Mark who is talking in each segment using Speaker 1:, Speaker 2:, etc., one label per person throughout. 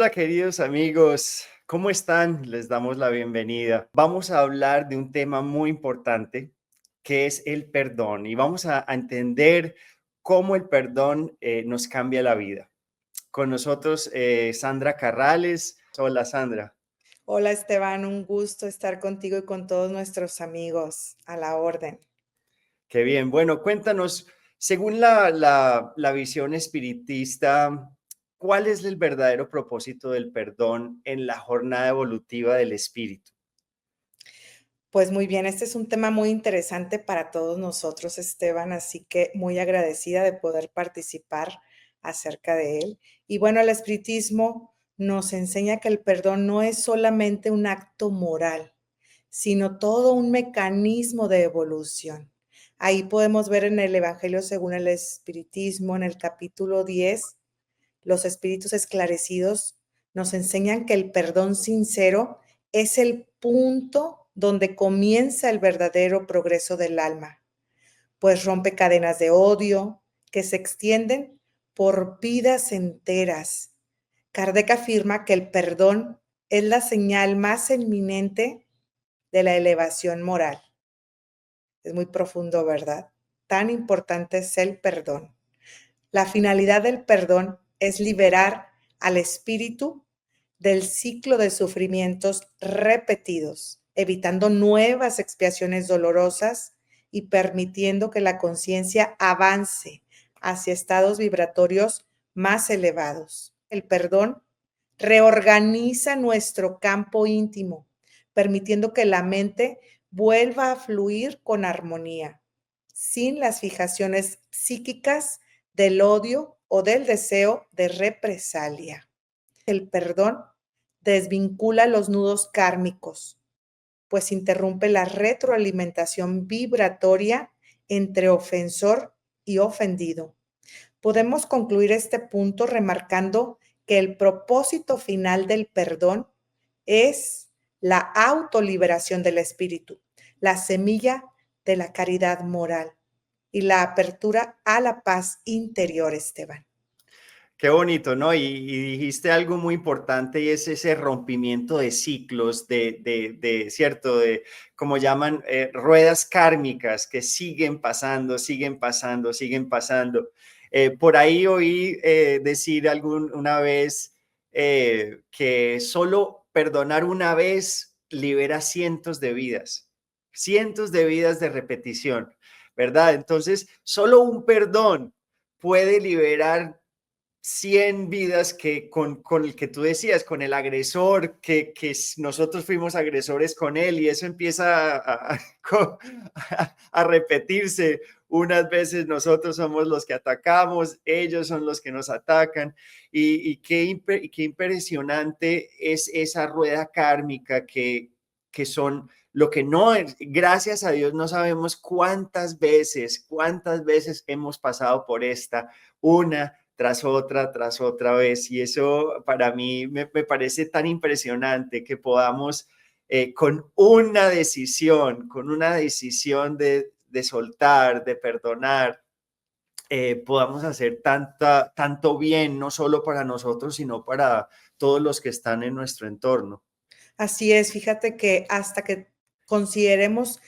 Speaker 1: Hola queridos amigos, ¿cómo están? Les damos la bienvenida. Vamos a hablar de un tema muy importante que es el perdón y vamos a entender cómo el perdón nos cambia la vida. Con nosotros Sandra Carrales. Hola Sandra.
Speaker 2: Hola Esteban, un gusto estar contigo y con todos nuestros amigos a la orden.
Speaker 1: Qué bien. Bueno, cuéntanos, según la visión espiritista, ¿cuál es el verdadero propósito del perdón en la jornada evolutiva del espíritu?
Speaker 2: Pues muy bien, este es un tema muy interesante para todos nosotros, Esteban, así que muy agradecida de poder participar acerca de él. Y bueno, el espiritismo nos enseña que el perdón no es solamente un acto moral, sino todo un mecanismo de evolución. Ahí podemos ver en el Evangelio según el espiritismo, en el capítulo 10. Los espíritus esclarecidos nos enseñan que el perdón sincero es el punto donde comienza el verdadero progreso del alma, pues rompe cadenas de odio que se extienden por vidas enteras. Kardec afirma que el perdón es la señal más eminente de la elevación moral. Es muy profundo, ¿verdad? Tan importante es el perdón. La finalidad del perdón es liberar al espíritu del ciclo de sufrimientos repetidos, evitando nuevas expiaciones dolorosas y permitiendo que la conciencia avance hacia estados vibratorios más elevados. El perdón reorganiza nuestro campo íntimo, permitiendo que la mente vuelva a fluir con armonía, sin las fijaciones psíquicas del odio o del deseo de represalia. El perdón desvincula los nudos kármicos, pues interrumpe la retroalimentación vibratoria entre ofensor y ofendido. Podemos concluir este punto remarcando que el propósito final del perdón es la autoliberación del espíritu, la semilla de la caridad moral y la apertura a la paz interior, Esteban.
Speaker 1: Qué bonito, ¿no? Y dijiste algo muy importante y es ese rompimiento de ciclos, ¿cierto? De, como llaman, ruedas kármicas que siguen pasando, siguen pasando, siguen pasando. Por ahí oí decir una vez que solo perdonar una vez libera cientos de vidas de repetición, ¿verdad? Entonces, solo un perdón puede liberar 100 vidas que con el que tú decías, con el agresor, que nosotros fuimos agresores con él y eso empieza a repetirse. Unas veces nosotros somos los que atacamos, ellos son los que nos atacan y qué impresionante es esa rueda kármica que son lo que no es, gracias a Dios no sabemos cuántas veces hemos pasado por esta, una tras otra vez. Y eso para mí me parece tan impresionante que podamos con una decisión de soltar, de perdonar, podamos hacer tanto bien, no solo para nosotros, sino para todos los que están en nuestro entorno.
Speaker 2: Así es, fíjate que hasta que consideremos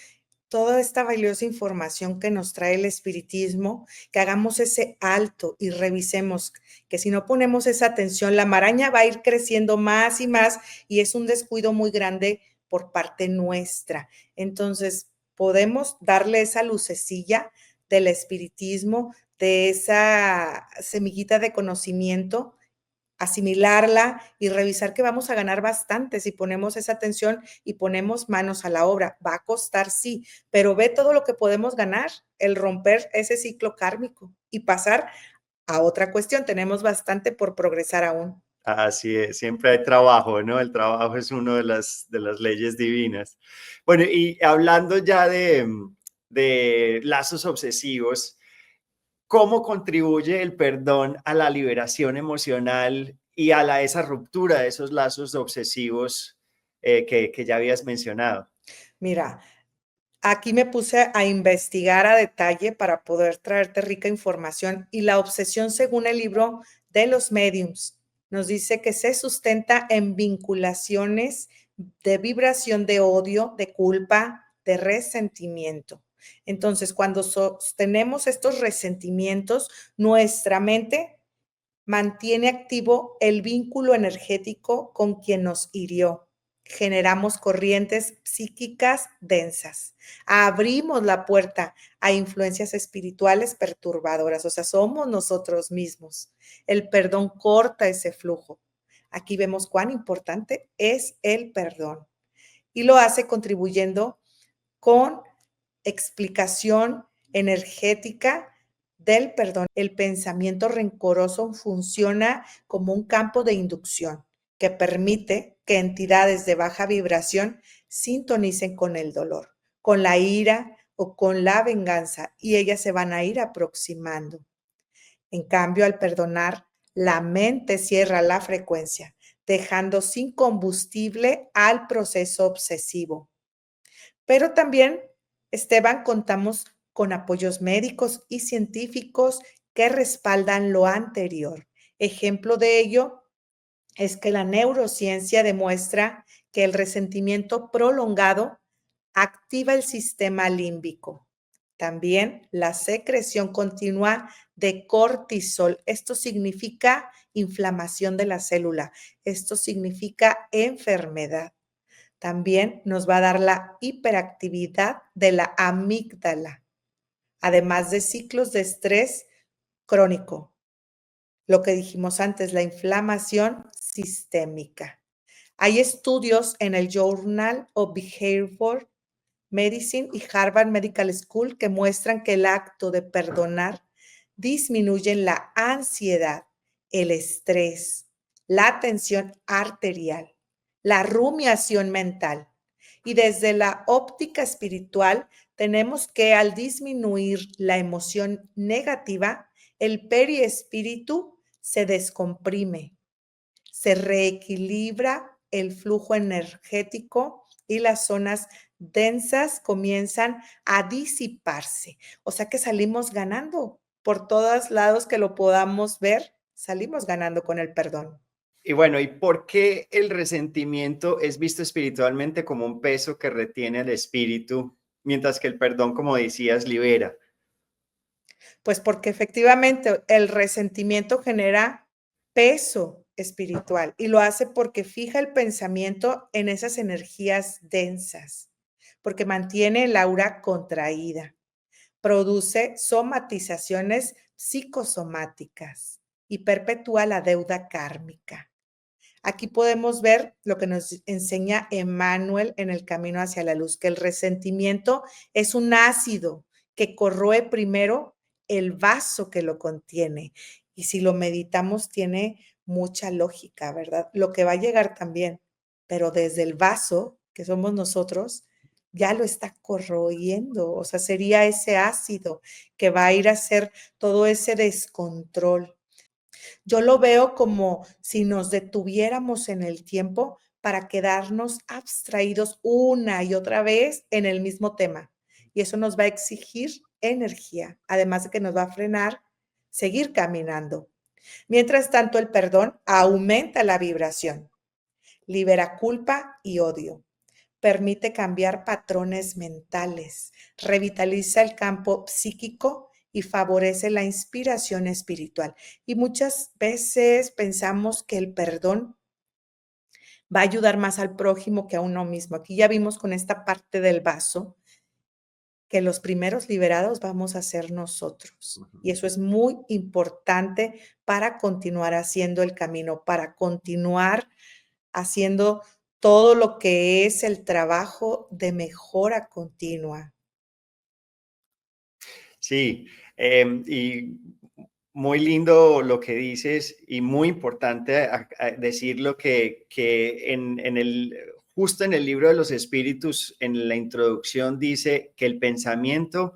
Speaker 2: toda esta valiosa información que nos trae el espiritismo, que hagamos ese alto y revisemos que si no ponemos esa atención, la maraña va a ir creciendo más y más y es un descuido muy grande por parte nuestra. Entonces, podemos darle esa lucecilla del espiritismo, de esa semillita de conocimiento, asimilarla y revisar que vamos a ganar bastante si ponemos esa atención y ponemos manos a la obra. Va a costar, sí, pero ve todo lo que podemos ganar, el romper ese ciclo kármico y pasar a otra cuestión. Tenemos bastante por progresar aún.
Speaker 1: Así es, siempre hay trabajo, ¿no? El trabajo es una de las leyes divinas. Bueno, y hablando ya de lazos obsesivos, ¿cómo contribuye el perdón a la liberación emocional y a esa ruptura de esos lazos obsesivos que ya habías mencionado?
Speaker 2: Mira, aquí me puse a investigar a detalle para poder traerte rica información y la obsesión según el libro de los mediums. Nos dice que se sustenta en vinculaciones de vibración de odio, de culpa, de resentimiento. Entonces, cuando sostenemos estos resentimientos, nuestra mente mantiene activo el vínculo energético con quien nos hirió. Generamos corrientes psíquicas densas. Abrimos la puerta a influencias espirituales perturbadoras, o sea, somos nosotros mismos. El perdón corta ese flujo. Aquí vemos cuán importante es el perdón y lo hace contribuyendo con explicación energética del perdón. El pensamiento rencoroso funciona como un campo de inducción que permite que entidades de baja vibración sintonicen con el dolor, con la ira o con la venganza, y ellas se van a ir aproximando. En cambio, al perdonar, la mente cierra la frecuencia, dejando sin combustible al proceso obsesivo. Pero también, Esteban, contamos con apoyos médicos y científicos que respaldan lo anterior. Ejemplo de ello es que la neurociencia demuestra que el resentimiento prolongado activa el sistema límbico. También la secreción continua de cortisol. Esto significa inflamación de la célula. Esto significa enfermedad. También nos va a dar la hiperactividad de la amígdala, además de ciclos de estrés crónico. Lo que dijimos antes, la inflamación sistémica. Hay estudios en el Journal of Behavioral Medicine y Harvard Medical School que muestran que el acto de perdonar disminuye la ansiedad, el estrés, la tensión arterial, la rumiación mental. Y desde la óptica espiritual, tenemos que al disminuir la emoción negativa, el periespíritu se descomprime, se reequilibra el flujo energético y las zonas densas comienzan a disiparse. O sea que salimos ganando por todos lados que lo podamos ver, salimos ganando con el perdón.
Speaker 1: Y bueno, ¿y por qué el resentimiento es visto espiritualmente como un peso que retiene el espíritu, mientras que el perdón, como decías, libera?
Speaker 2: Pues porque efectivamente el resentimiento genera peso espiritual y lo hace porque fija el pensamiento en esas energías densas, porque mantiene el aura contraída, produce somatizaciones psicosomáticas y perpetúa la deuda kármica. Aquí podemos ver lo que nos enseña Emmanuel en el camino hacia la luz, que el resentimiento es un ácido que corroe primero el vaso que lo contiene. Y si lo meditamos, tiene mucha lógica, ¿verdad? Lo que va a llegar también, pero desde el vaso, que somos nosotros, ya lo está corroyendo. O sea, sería ese ácido que va a ir a hacer todo ese descontrol. Yo lo veo como si nos detuviéramos en el tiempo para quedarnos abstraídos una y otra vez en el mismo tema. Y eso nos va a exigir energía, además de que nos va a frenar seguir caminando. Mientras tanto, el perdón aumenta la vibración, libera culpa y odio, permite cambiar patrones mentales, revitaliza el campo psíquico y favorece la inspiración espiritual. Y muchas veces pensamos que el perdón va a ayudar más al prójimo que a uno mismo. Aquí ya vimos con esta parte del vaso que los primeros liberados vamos a ser nosotros. Y eso es muy importante para continuar haciendo el camino, para continuar haciendo todo lo que es el trabajo de mejora continua.
Speaker 1: Sí, y muy lindo lo que dices y muy importante decirlo que en el, justo en el libro de los espíritus, en la introducción dice que el pensamiento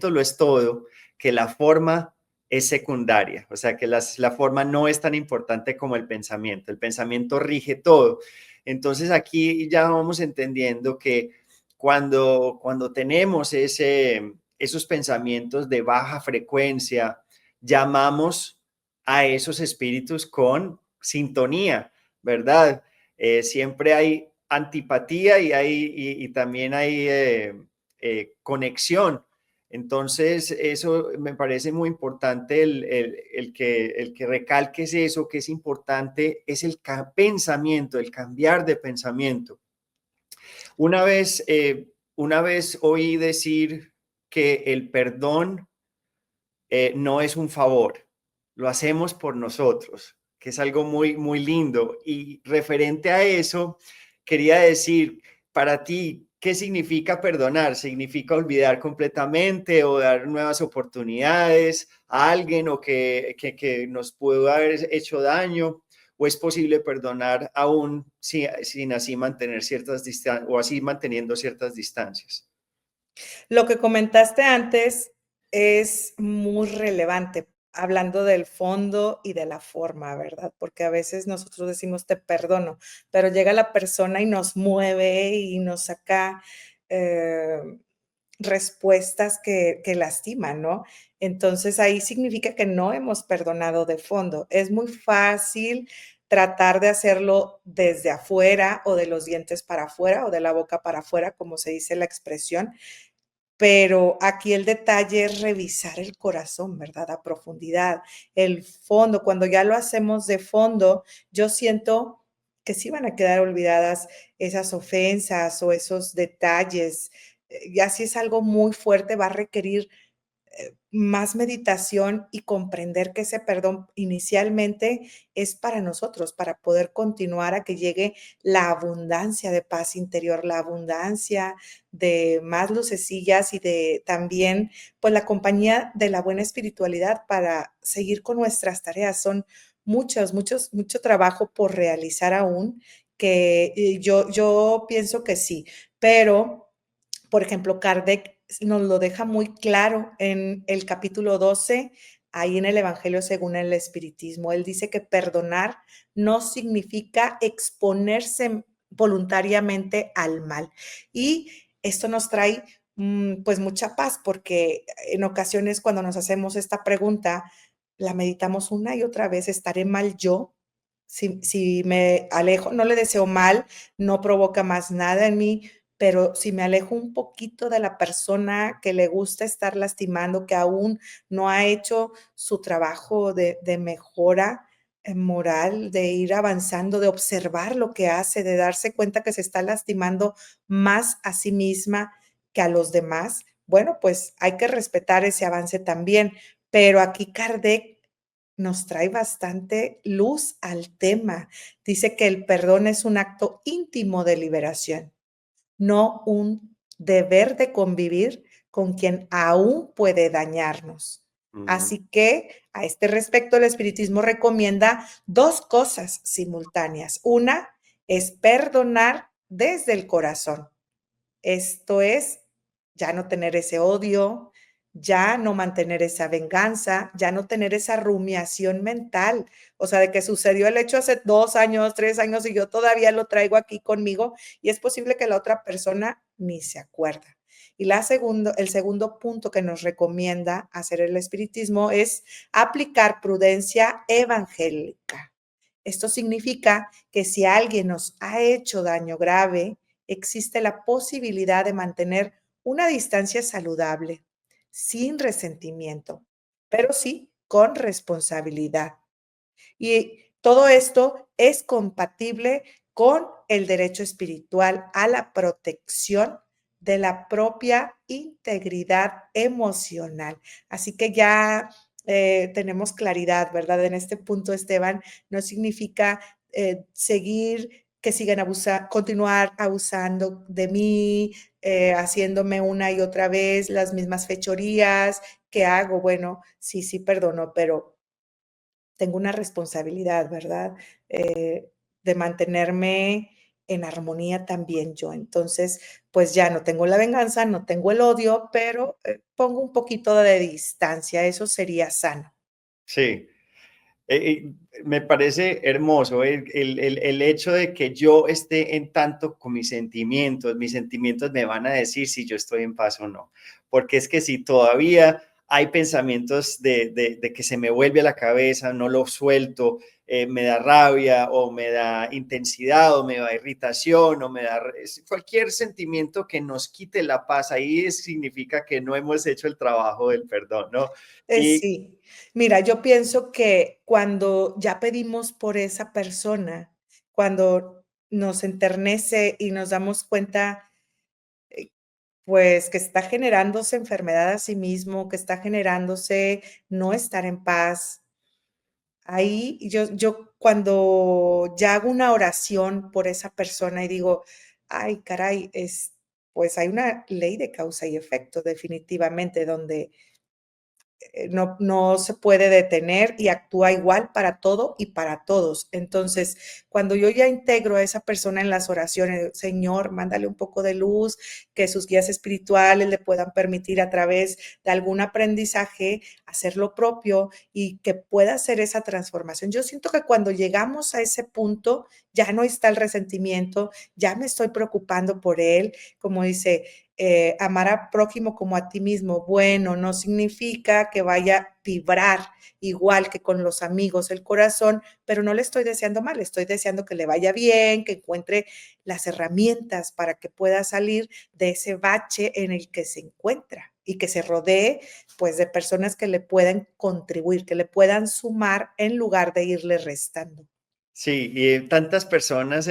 Speaker 1: lo es todo, que la forma es secundaria, o sea que la forma no es tan importante como el pensamiento rige todo. Entonces aquí ya vamos entendiendo que cuando tenemos esos pensamientos de baja frecuencia, llamamos a esos espíritus con sintonía, ¿verdad? Siempre hay antipatía y también hay conexión. Entonces, eso me parece muy importante el que recalques eso, que es importante, es el pensamiento, el cambiar de pensamiento. Una vez, una vez oí decir que el perdón no es un favor, lo hacemos por nosotros, que es algo muy, muy lindo. Y referente a eso, quería decir, para ti, ¿qué significa perdonar? ¿Significa olvidar completamente o dar nuevas oportunidades a alguien o que nos pudo haber hecho daño? ¿O es posible perdonar aún sin así mantener ciertas distancias o así manteniendo ciertas distancias?
Speaker 2: Lo que comentaste antes es muy relevante, hablando del fondo y de la forma, ¿verdad? Porque a veces nosotros decimos te perdono, pero llega la persona y nos mueve y nos saca eh, respuestas que lastiman, ¿no? Entonces ahí significa que no hemos perdonado de fondo. Es muy fácil tratar de hacerlo desde afuera o de los dientes para afuera o de la boca para afuera, como se dice la expresión, pero aquí el detalle es revisar el corazón, ¿verdad? A profundidad, el fondo. Cuando ya lo hacemos de fondo, yo siento que sí van a quedar olvidadas esas ofensas o esos detalles. Ya si es algo muy fuerte, va a requerir más meditación y comprender que ese perdón inicialmente es para nosotros, para poder continuar a que llegue la abundancia de paz interior, la abundancia de más lucecillas y de también, pues, la compañía de la buena espiritualidad para seguir con nuestras tareas. Son mucho trabajo por realizar aún, que yo pienso que sí, pero por ejemplo, Kardec nos lo deja muy claro en el capítulo 12, ahí en el Evangelio según el Espiritismo. Él dice que perdonar no significa exponerse voluntariamente al mal. Y esto nos trae pues mucha paz porque en ocasiones cuando nos hacemos esta pregunta, la meditamos una y otra vez, ¿estaré mal yo? Si me alejo, no le deseo mal, no provoca más nada en mí, pero si me alejo un poquito de la persona que le gusta estar lastimando, que aún no ha hecho su trabajo de mejora moral, de ir avanzando, de observar lo que hace, de darse cuenta que se está lastimando más a sí misma que a los demás, bueno, pues hay que respetar ese avance también. Pero aquí Kardec nos trae bastante luz al tema. Dice que el perdón es un acto íntimo de liberación, no un deber de convivir con quien aún puede dañarnos.
Speaker 1: Mm,
Speaker 2: Así que a este respecto el espiritismo recomienda dos cosas simultáneas. Una es perdonar desde el corazón. Esto es, ya no tener ese odio, ya no mantener esa venganza, ya no tener esa rumiación mental, o sea, de que sucedió el hecho hace 2 años, 3 años y yo todavía lo traigo aquí conmigo y es posible que la otra persona ni se acuerda. Y el segundo punto que nos recomienda hacer el espiritismo es aplicar prudencia evangélica. Esto significa que si alguien nos ha hecho daño grave, existe la posibilidad de mantener una distancia saludable, sin resentimiento, pero sí con responsabilidad. Y todo esto es compatible con el derecho espiritual a la protección de la propia integridad emocional. Así que ya tenemos claridad, ¿verdad? En este punto, Esteban, no significa seguir que sigan continuar abusando de mí, haciéndome una y otra vez las mismas fechorías. ¿Qué hago? Bueno, sí, sí, perdono, pero tengo una responsabilidad, ¿verdad? De mantenerme en armonía también yo. Entonces, pues ya no tengo la venganza, no tengo el odio, pero pongo un poquito de distancia, eso sería sano.
Speaker 1: sí. Me parece hermoso el hecho de que yo esté en tanto con mis sentimientos me van a decir si yo estoy en paz o no, porque es que si todavía hay pensamientos de que se me vuelve a la cabeza, no lo suelto, me da rabia o me da intensidad o me da irritación o me da cualquier sentimiento que nos quite la paz. Ahí significa que no hemos hecho el trabajo del perdón, ¿no? Y
Speaker 2: Sí. Mira, yo pienso que cuando ya pedimos por esa persona, cuando nos enternece y nos damos cuenta, eh, pues, que está generándose enfermedad a sí mismo, que está generándose no estar en paz. Ahí yo cuando ya hago una oración por esa persona y digo: "Ay, caray, pues, hay una ley de causa y efecto definitivamente, donde no se puede detener y actúa igual para todo y para todos. Entonces, cuando yo ya integro a esa persona en las oraciones, Señor, mándale un poco de luz, que sus guías espirituales le puedan permitir a través de algún aprendizaje hacer lo propio y que pueda hacer esa transformación. Yo siento que cuando llegamos a ese punto, ya no está el resentimiento, ya me estoy preocupando por él, como dice, amar al prójimo como a ti mismo. Bueno, no significa que vaya a vibrar igual que con los amigos el corazón, pero no le estoy deseando mal, estoy deseando que le vaya bien, que encuentre las herramientas para que pueda salir de ese bache en el que se encuentra y que se rodee pues de personas que le puedan contribuir, que le puedan sumar en lugar de irle restando.
Speaker 1: sí, y tantas personas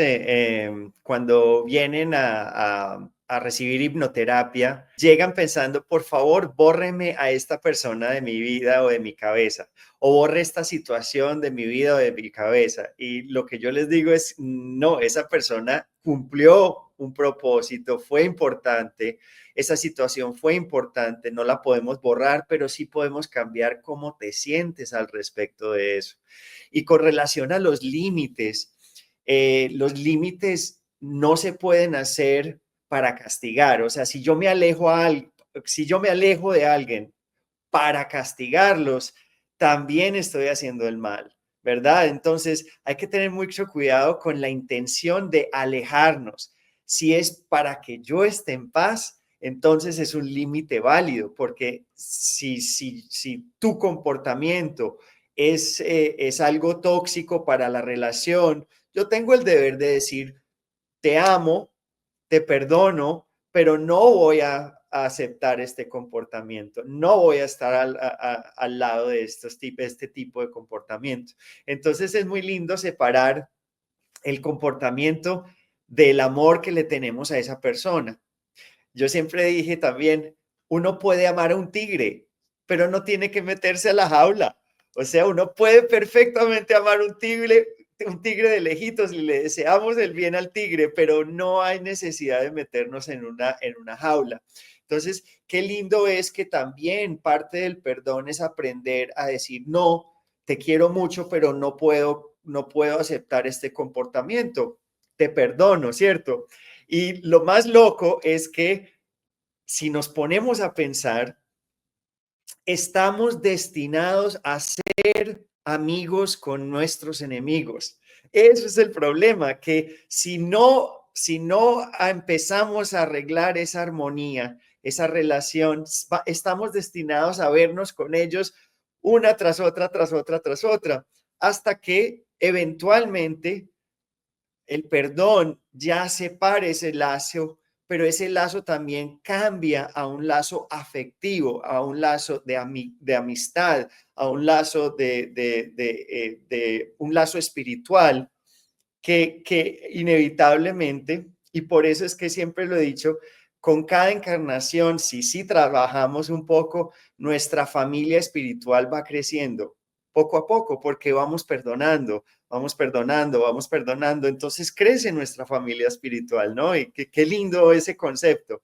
Speaker 1: cuando vienen a recibir hipnoterapia, llegan pensando, por favor, bórreme a esta persona de mi vida o de mi cabeza, o borre esta situación de mi vida o de mi cabeza. Y lo que yo les digo es, no, esa persona cumplió un propósito, fue importante, esa situación fue importante, no la podemos borrar, pero sí podemos cambiar cómo te sientes al respecto de eso. Y con relación a los límites no se pueden hacer para castigar. O sea, si yo me alejo de alguien para castigarlos, también estoy haciendo el mal, ¿verdad? Entonces hay que tener mucho cuidado con la intención de alejarnos. Si es para que yo esté en paz, entonces es un límite válido, porque si tu comportamiento es algo tóxico para la relación, yo tengo el deber de decir, te amo, te perdono, pero no voy a aceptar este comportamiento, no voy a estar al lado de este tipo de comportamiento. Entonces es muy lindo separar el comportamiento del amor que le tenemos a esa persona. Yo siempre dije también, uno puede amar a un tigre, pero no tiene que meterse a la jaula. O sea, uno puede perfectamente amar un tigre de lejitos y le deseamos el bien al tigre, pero no hay necesidad de meternos en una jaula. Entonces, qué lindo es que también parte del perdón es aprender a decir, no, te quiero mucho, pero no puedo aceptar este comportamiento. Te perdono, ¿cierto? Y lo más loco es que si nos ponemos a pensar, estamos destinados a ser amigos con nuestros enemigos. Eso es el problema, que si no empezamos a arreglar esa armonía, esa relación, estamos destinados a vernos con ellos una tras otra, tras otra, tras otra, hasta que eventualmente el perdón ya separa ese lazo, pero ese lazo también cambia a un lazo afectivo, a un lazo de amistad, a un lazo de un lazo espiritual que inevitablemente, y por eso es que siempre lo he dicho, con cada encarnación, si sí trabajamos un poco, nuestra familia espiritual va creciendo poco a poco, porque vamos perdonando, vamos perdonando, vamos perdonando. Entonces crece nuestra familia espiritual, ¿no? Y qué lindo ese concepto,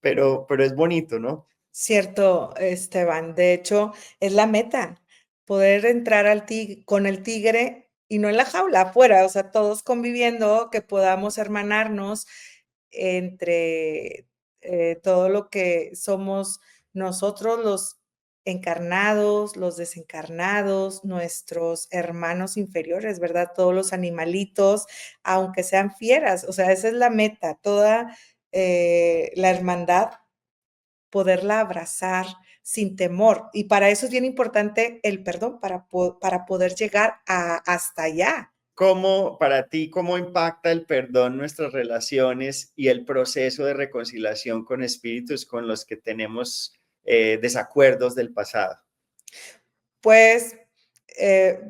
Speaker 1: pero es bonito, ¿no?
Speaker 2: Cierto, Esteban. De hecho, es la meta, poder entrar con el tigre y no en la jaula, afuera, o sea, todos conviviendo, que podamos hermanarnos entre todo lo que somos nosotros, los encarnados, los desencarnados, nuestros hermanos inferiores, ¿verdad? Todos los animalitos, aunque sean fieras, o sea, esa es la meta, toda la hermandad poderla abrazar sin temor. Y para eso es bien importante el perdón, para poder llegar hasta allá.
Speaker 1: Para ti, cómo impacta el perdón nuestras relaciones y el proceso de reconciliación con espíritus con los que tenemos desacuerdos del pasado?
Speaker 2: Pues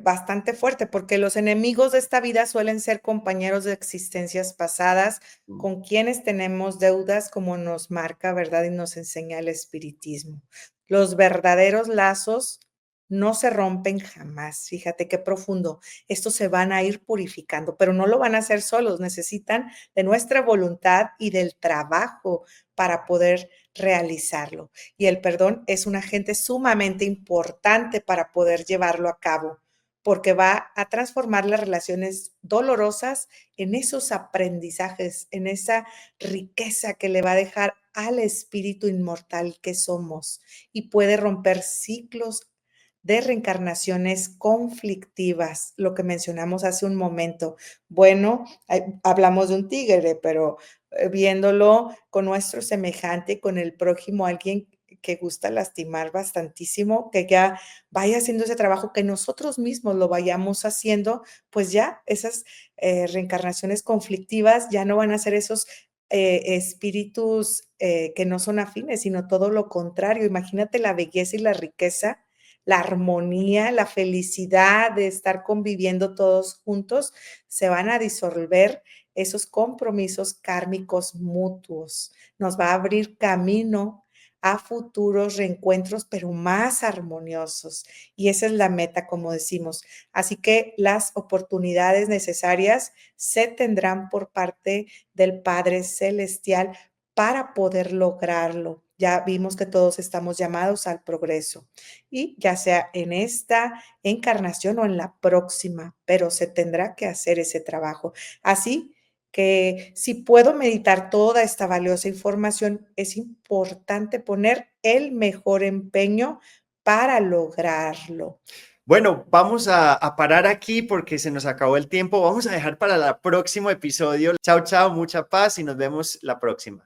Speaker 2: bastante fuerte, porque los enemigos de esta vida suelen ser compañeros de existencias pasadas con quienes tenemos deudas, como nos marca, ¿verdad? Y nos enseña el espiritismo. Los verdaderos lazos no se rompen jamás. Fíjate qué profundo. Estos se van a ir purificando, pero no lo van a hacer solos. Necesitan de nuestra voluntad y del trabajo para poder realizarlo. Y el perdón es un agente sumamente importante para poder llevarlo a cabo, porque va a transformar las relaciones dolorosas en esos aprendizajes, en esa riqueza que le va a dejar al espíritu inmortal que somos, y puede romper ciclos de reencarnaciones conflictivas, lo que mencionamos hace un momento. Bueno, hablamos de un tigre, pero viéndolo con nuestro semejante, con el prójimo, alguien que gusta lastimar bastantísimo, que ya vaya haciendo ese trabajo, que nosotros mismos lo vayamos haciendo, pues ya esas reencarnaciones conflictivas ya no van a ser esos espíritus que no son afines, sino todo lo contrario. Imagínate la belleza y la riqueza, la armonía, la felicidad de estar conviviendo todos juntos. Se van a disolver esos compromisos kármicos mutuos. Nos va a abrir camino a futuros reencuentros, pero más armoniosos. Y esa es la meta, como decimos. Así que las oportunidades necesarias se tendrán por parte del Padre Celestial para poder lograrlo. Ya vimos que todos estamos llamados al progreso, y ya sea en esta encarnación o en la próxima, pero se tendrá que hacer ese trabajo. Así que si puedo meditar toda esta valiosa información, es importante poner el mejor empeño para lograrlo.
Speaker 1: Bueno, vamos a parar aquí porque se nos acabó el tiempo. Vamos a dejar para el próximo episodio. Chao, chao, mucha paz y nos vemos la próxima.